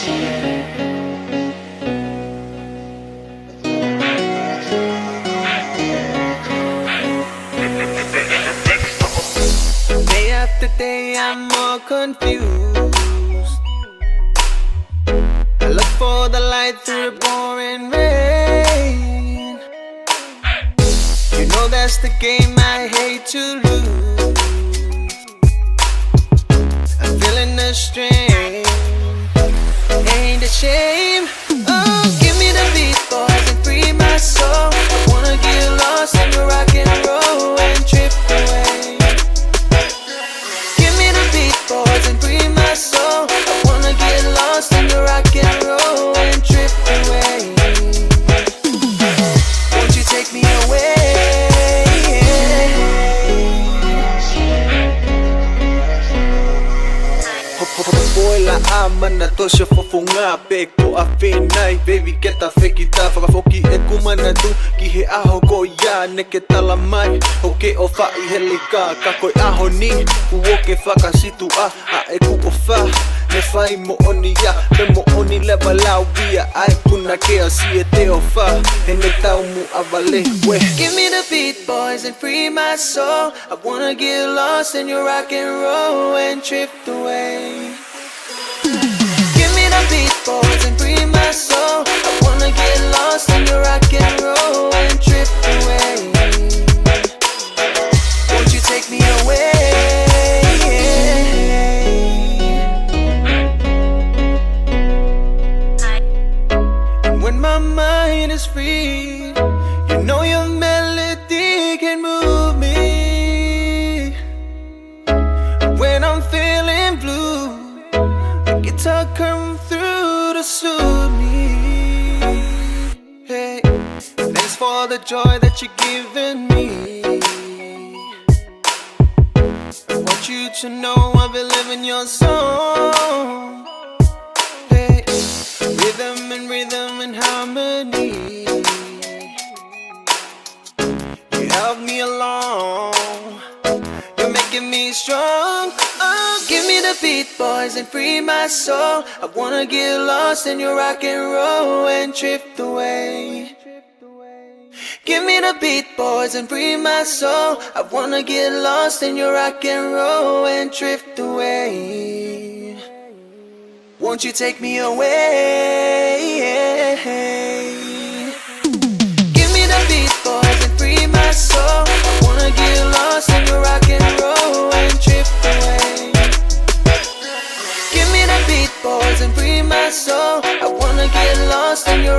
Day after day I'm more confused. I look for the light through the pouring rain. You know that's the game I hate to lose. I'm feeling the strain. Ain't a shame. Oh, give me the beat, boys, and free my soul. I wanna get lost in the rock and roll and trip away. Give me the beat, boys, and free my soul. I wanna get lost in the rock and roll and trip away. Won't you take me away? Boy la ama na tosha fofonga peko a finai baby get a fekita whakafoki e kumana tu ki he aho ko ia neke tala mai o ke o wha I helika ka koe aho ni ua ke whakasitu a e ku o wha ne whai mo oni ia me mo oni lewa lau via ai puna ke a si e te o wha e ne tau mu a wale we. Give me the beat, boys, and free my soul. I wanna get lost in your rock and roll and drift away. Give me the beat, boys, and free my soul. I wanna get lost in your rock and roll and drift away. Won't you take me away? And when my mind is free, you know your melody can move me. When I'm feeling blue, guitar come through to soothe me. Hey, thanks for the joy that you're giving me. I want you to know I've been living your song. Hey, rhythm and harmony. You help me along. You're making me strong. Oh, give me the beat, boys, and free my soul. I wanna get lost in your rock and roll and drift away. Give me the beat, boys, and free my soul. I wanna get lost in your rock and roll and drift away. Won't you take me away? Give me the beat, boys, and free my soul. I wanna get lost in your rock and roll and drift away. Give me the beat, boys, and free my soul. I wanna get lost in your